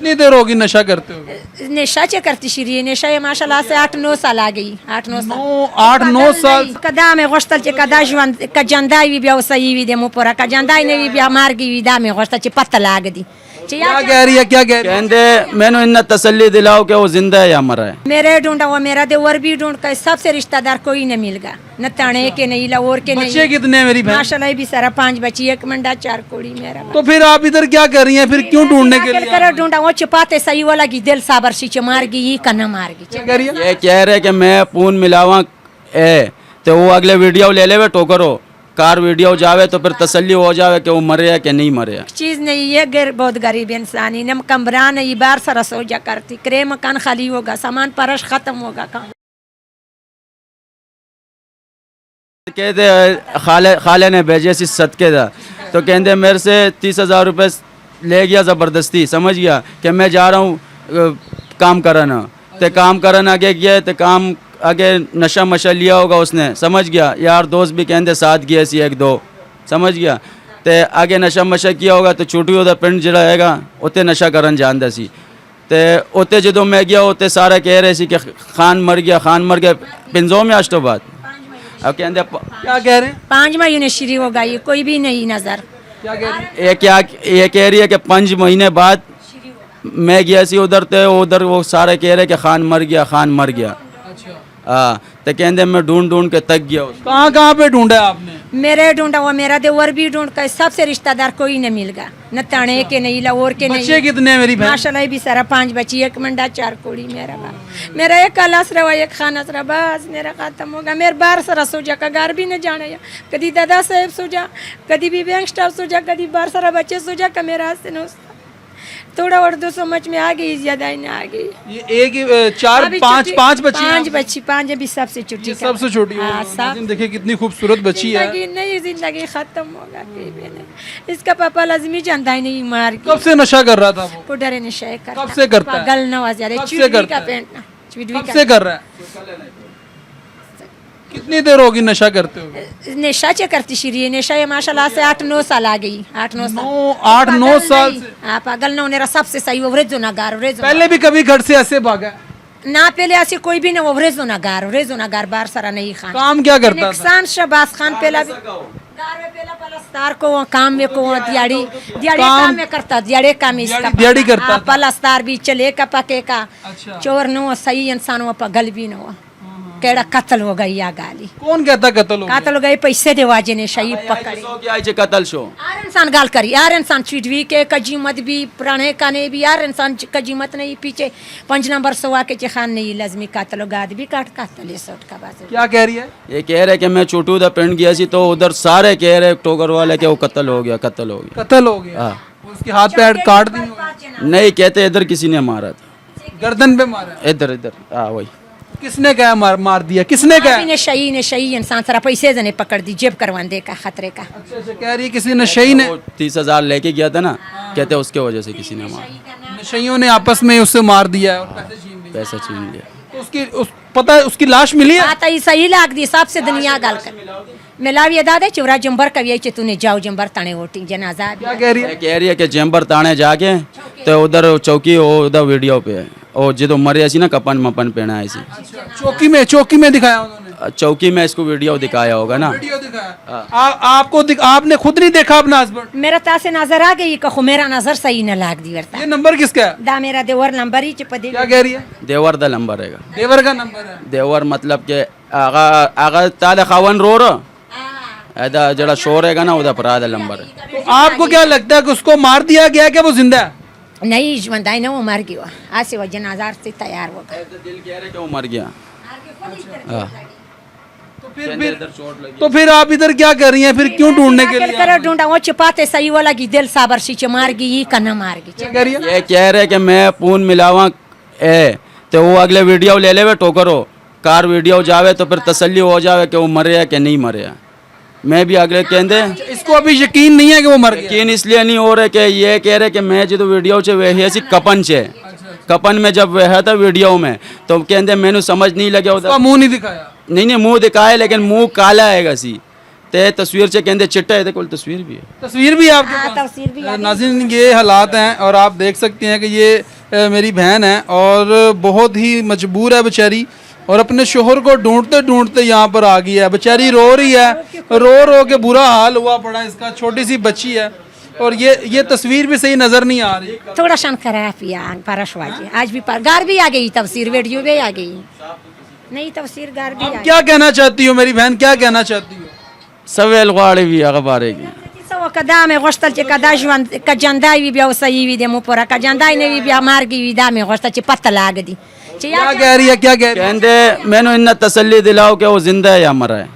कितनी देर होगी नशा करते हो? नशा चे करती शिरी नशा ये माशाल्लाह से 8-9 साल आ गई 8-9 साल 8-9 साल कदा में गोश्तल चे कदा जुआन का जंदाई भी ब्याह सही भी दे मुपोरा का जंदाई ने भी ब्याह मार गई विदा में गोश्तल चे पत्ता लाग दी क्या कह रही है, क्या कह रही है? कहते मैंने इन्ना तसल्ली दिलाओ कि वो जिंदा है या मरा है। मेरे ढूंढा वो मेरा देवर भी ढूंढ का सबसे रिश्तेदार कोई न मिल गया न ताने के नहीं लाहौर के नहीं। बच्चे कितने मेरी बहन? माशाल्लाह भी सारा 5 बच्ची 1 मंडा 4 कोड़ी मेरा। तो फिर आप इधर क्या कर रही हैं? फिर क्यों ढूंढने के लिए? कर ढूंढा वो छुपाते सही वाला की दिल साबर सी मार गई का न मार गई। क्या कह रही है? ये कह रहे कि मैं पून मिलावा है तो वो अगले वीडियो ले ले टोकरो कार वीडियो जावे तो फिर तसल्ली हो जावे कि वो मरे है कि नहीं मरे है। चीज नहीं ये बहुत गरीब इंसान ही नम कमरा नहीं बार सर सोजा करती करे मकान खाली होगा सामान परश खत्म होगा काम। कहते खाले ने भेजे सी सदके था तो कहते मेरे से 30,000 रुपये ले गया ज़बरदस्ती, समझ गया कि मैं जा रहा हूँ काम करना तो काम करना आगे गया तो काम आगे नशा मशा लिया होगा उसने, समझ गया। यार दोस्त भी कहते साथ गया सी 1-2, समझ गया। तो आगे नशा मशा किया होगा तो छुट्टी होता पिंड जड़ा हैगा उत्ते नशा करन जानदा सी। तो उत्ते जो मैं गया उत्ते सारे कह रहे सी कि खान मर गया पिंजों में आज तो बात अब कहते क्या कह रहे हैं? 5 महीने शुरू होगा ये कोई भी नहीं नजर। क्या कह रही है? ये कह रही है कि 5 महीने बाद मैं गया सी उधर तो उधर वो सारे कह रहे कि खान मर गया। अच्छा, हाँ तो कहते मैं ढूंढ के थक गया। कहाँ पे ढूंढा है आपने? मेरे ढूंढा वो मेरा देवर भी ढूंढ का सबसे रिश्तेदार कोई न मिल गया न ताने के नहीं लाहौर के नहीं। बच्चे कितने मेरी बहन? माशाल्लाह भी सारा 5 बच्ची 1 मंडा 4 कोड़ी मेरा बाप। मेरा एक कलास रहा 1 खाना रहा बस मेरा खत्म होगा। मेरे बार सारा सोचा का घर भी न जाने कभी दादा साहेब सोचा कभी भी बैंक स्टाफ सोचा कभी बार सारा बच्चे सोचा का मेरा हाथ से थोड़ा और 2 समझ में आ गई ज्यादा ही ना आ गई। ये एक 4-5 बच्ची 5 बच्ची 5 अभी सबसे छोटी सबसे छोटी है। हाँ, सब देखिए कितनी खूबसूरत बच्ची है। जिंदगी खत्म होगा इसका पापा लाजमी जानता ही नहीं मार कब से नशा कर रहा था वो? पुडरे नशा करता। कब से करता है? पागल नवाज यार कब से चुड़वी करता का है? पेंट ना चुड़वी कब का से कर रहा है? कितनी देर होगी नशा करते हो? नशा चे करती शिरी नशा ये माशाल्लाह से 8-9 साल आ गई 8-9 साल 8-9 साल से? हाँ पागल ना उन्हें सबसे सही ओवरेज ना गार ओवरेज पहले भी कभी घर से ऐसे भागा? ना पहले ऐसे कोई भी ना ओवरेज ना गार बार सारा नहीं खान। काम क्या करता था? नुकसान शबाज खान पहला भी पहला पलस्तार को काम में को दिहाड़ी काम में करता दिहाड़ी काम इसका दिहाड़ी करता था। पलस्तार भी चले का पके का। अच्छा। चोर न सही इंसान वो पगल भी न हुआ केड़ा कत्ल हो गई या गाली कौन कहता कत्ल हो गया? कत्ल हो गई पैसे देवाजे ने शहीद पकड़े कतल शो यार इंसान गाल करी यार इंसान चिड़वी के कजीमत भी पुराने काने भी यार इंसान कजीमत नहीं पीछे 5 नंबर सवा के खान नहीं लजमी कत्ल गाद भी काट कत्ल सोट का बात। क्या कह रही है? ये कह रहे कि मैं छोटू दा पिंड गया सी तो उधर सारे कह रहे टोकर वाले कि वो कत्ल हो गया। कत्ल हो गया? हाँ। उसके हाथ पैर काट दिए? नहीं कहते इधर किसी ने मारा था, गर्दन पे मारा? इधर हाँ वही। किसने कहा मार दिया? किसने कहा? ने शही इंसान सारा पैसे जने पकड़ दी जेब करवा दे का खतरे का। अच्छा कह रही है किसी नशई ने 30,000 लेके गया था ना, कहते उसके वजह से किसी ने मारा। नशइयों ने आपस में उससे मार दिया और पैसा छीन लिया। तो पता है उसकी लाश मिली है? आता ही सही लाग दी सबसे दुनिया गाल कर मिलावी दादा चौरा जंबर कविया चे तूने जाओ जंबर ताने वोटिंग जनाजा। क्या कह रही है? कह रही है कि जंबर ताने जाके तो उधर चौकी उधर वीडियो पे है और जो मरे ऐसी ना कपन मपन पहना ऐसी। चौकी में दिखाया उन्होंने? चौकी में इसको वीडियो दिखाया होगा ना। वीडियो दिखाया? आपको आपने खुद नहीं देखा अपना हस्बैंड? मेरा तासे नजर आ गई कहो मेरा नजर सही न लाग दी वर्ता। ये नंबर किसका है? दा मेरा देवर नंबर ही चपदे। क्या कह रही है? देवर दा नंबर है। देवर का नंबर है? देवर मतलब के आगा ताले खावन रो ऐदा जड़ा शोर है ना उधर पर आधा नंबर है। तो आपको क्या लगता है कि उसको मार दिया गया क्या वो जिंदा है? नहीं जिंदा ना वो मर गया आज से वो जनाजा से तैयार हो गया। दिल कह रहे कि वो मर गया। तो फिर आप इधर क्या कर रही हैं? फिर क्यों ढूंढने के लिए? कर ढूंढा वो छुपाते सही वाला की दिल साबर सी मार गई का न मार गई। क्या कह रही है? ये कह रहे कि मैं पून मिलावा है तो वो अगले वीडियो ले ले टोकरो कार वीडियो जावे तो फिर तसल्ली हो जावे कि वो मरे है कि नहीं मरे है। मैं भी अगले कहते इसको अभी यकीन नहीं है कि वो मर गया? यकीन इसलिए नहीं हो रहा कि ये कह रहे कि मैं जो वीडियो चे वही ऐसी कपन चे कपन में जब वह था वीडियो में तो कहते मैंने समझ नहीं लगा उधर मुंह नहीं दिखाया? नहीं मुंह दिखाया लेकिन मुंह काला है सी ते तस्वीर से कहते चिट्टा है कोई तस्वीर भी है। तस्वीर भी आपके हाँ, पास? तस्वीर भी आ गई। नाज़रीन ये हालात हैं और आप देख सकते हैं कि ये मेरी बहन है और बहुत ही मजबूर है बेचारी और अपने शोहर को ढूंढते ढूंढते यहाँ पर आ गई है। बेचारी रो रही है, रो रो के बुरा हाल हुआ पड़ा है इसका। छोटी सी बच्ची है और ये तस्वीर भी सही नजर नहीं आ रही। थोड़ा शन खराब या परसवाजी आज भी घर भी आ गई, तफसीर वीडियो भी आ गई, नहीं तफसीर घर भी आ गई। क्या कहना चाहती हो मेरी बहन, क्या कहना चाहती हो? सवेल गाड़ी भी अखबारेगी Kadame gostal che kadajwan kajandai vi bia usayi vi demo pora kajandai ne vi bia margi vi dame gostal che पता लागदी क्या कह रही है, क्या कह रही कहते मैंने इन्ना तसल्ली दिलाओ कि वो जिंदा है या मरा है।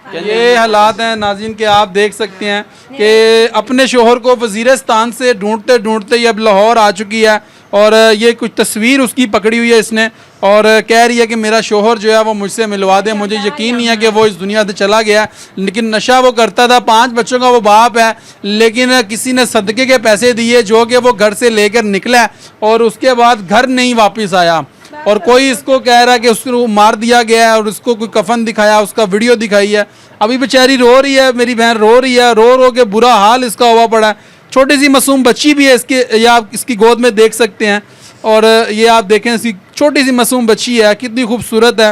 है? ये हालात हैं नाज़रीन के, आप देख सकते हैं कि अपने शोहर को वज़ीरिस्तान से ढूंढते ढूंढते ये अब लाहौर आ चुकी है और ये कुछ तस्वीर उसकी पकड़ी हुई है इसने और कह रही है कि मेरा शोहर जो है वो मुझसे मिलवा दे। मुझे यकीन नहीं है कि वो इस दुनिया से चला गया, लेकिन नशा वो करता था, 5 बच्चों का वो बाप है, लेकिन किसी ने सदके के पैसे दिए जो कि वो घर से लेकर निकला और उसके बाद घर नहीं वापस आया और कोई इसको कह रहा है कि उसको मार दिया गया है और उसको कोई कफन दिखाया, उसका वीडियो दिखाई है। अभी बेचारी रो रही है, मेरी बहन रो रही है, रो रो के बुरा हाल इसका हुआ पड़ा है। छोटी सी मासूम बच्ची भी है इसके, या आप इसकी गोद में देख सकते हैं और ये आप देखें इसकी छोटी सी मासूम बच्ची है, कितनी खूबसूरत है।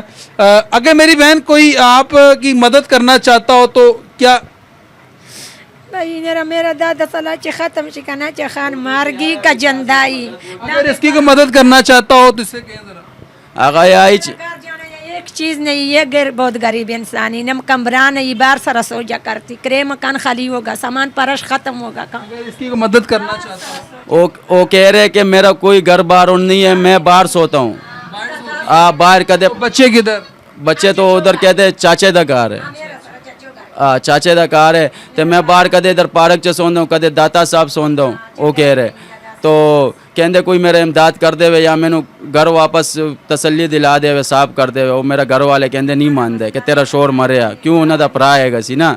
अगर मेरी बहन कोई आपकी मदद करना चाहता हो तो क्या? भाई मेरा दादा सला चे खत्म शिकाना चे खान मारगी का जंदाई अगर इसकी कोई मदद करना चाहता हो तो इससे कहें जरा। आगा आई एक चीज नहीं, ये बहुत गरीब इंसान है, कमरा नहीं, बार सर सोजा करती, करे मकान खाली होगा, सामान परश खत्म होगा। अगर इसकी कोई मदद करना चाहता हो वो कह रहे कि मेरा कोई घर बार नहीं है, मैं बाहर सोता हूँ। बाहर कदे तो बच्चे किधर? बच्चे तो उधर कहते चाचे दा घर है, चाचे दा घर है, तो मैं बाहर कदे इधर पार्क च सौंदा हूँ, कदे दाता साहब सौंदा हूँ। वो कह रहे तो कहते कोई मेरा इमदाद कर देवे या मैनू घर वापस तसल्ली दिला देवे, साफ कर देवे। वो मेरा घर वाले कहते नहीं मानते कि तेरा शोर मरिया क्यों, उन्होंने भरा है सी ना,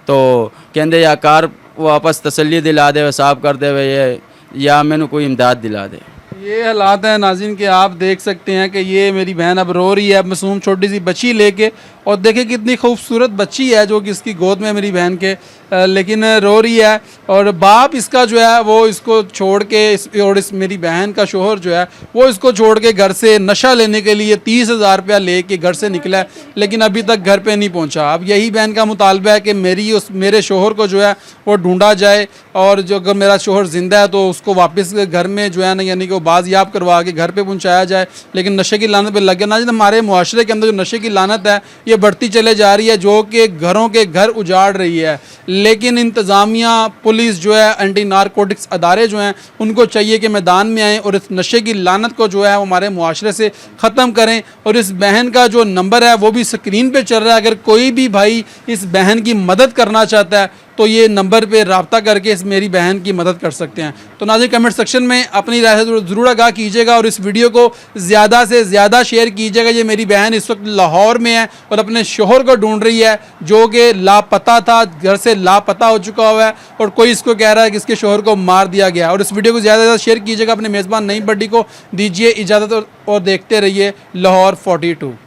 तो कहते या कार वापस तसल्ली दिला देवे, साफ कर देवे ये, या मैनू कोई इमदाद दिला दे। ये हालात हैं नाज़रीन के, आप देख सकते हैं कि ये मेरी बहन अब रो रही है, मासूम छोटी सी बच्ची लेके, और देखिए कितनी खूबसूरत बच्ची है जो कि इसकी गोद में मेरी बहन के, लेकिन रो रही है। और बाप इसका जो है वो इसको छोड़ के और इस मेरी बहन का शोहर जो है वो इसको छोड़ के घर से नशा लेने के लिए 30,000 रुपया ले के घर से निकला है, लेकिन अभी तक घर पे नहीं पहुंचा। अब यही बहन का मुतालबा है कि मेरे शोहर को जो है वो ढूंढा जाए और जो अगर मेरा शोहर ज़िंदा है तो उसको वापस घर में जो है ना, यानी कि वो बाज़याब करवा के घर पे पहुंचाया जाए। लेकिन नशे की लानत पे लग गया ना, हमारे मुआशरे के अंदर जो नशे की लानत है ये बढ़ती चले जा रही है, जो कि घरों के घर उजाड़ रही है। लेकिन इंतज़ामिया, पुलिस जो है, एंटी नारकोटिक्स अदारे जो हैं, उनको चाहिए कि मैदान में आएँ और इस नशे की लानत को जो है वो हमारे मुआशरे से ख़त्म करें। और इस बहन का जो नंबर है वो भी स्क्रीन पे चल रहा है, अगर कोई भी भाई इस बहन की मदद करना चाहता है तो ये नंबर पे रब्ता करके इस मेरी बहन की मदद कर सकते हैं। तो नाज़रीन कमेंट सेक्शन में अपनी राय से ज़रूर आगाह कीजिएगा और इस वीडियो को ज़्यादा से ज़्यादा शेयर कीजिएगा। ये मेरी बहन इस वक्त लाहौर में है और अपने शोहर को ढूंढ रही है जो कि लापता था, घर से लापता हो चुका हुआ है और कोई इसको कह रहा है कि इसके शोहर को मार दिया गया। और इस वीडियो को ज़्यादा से ज़्यादा शेयर कीजिएगा। अपने मेज़बान नईम बड्डी को दीजिए इजाज़त और देखते रहिए लाहौर 42।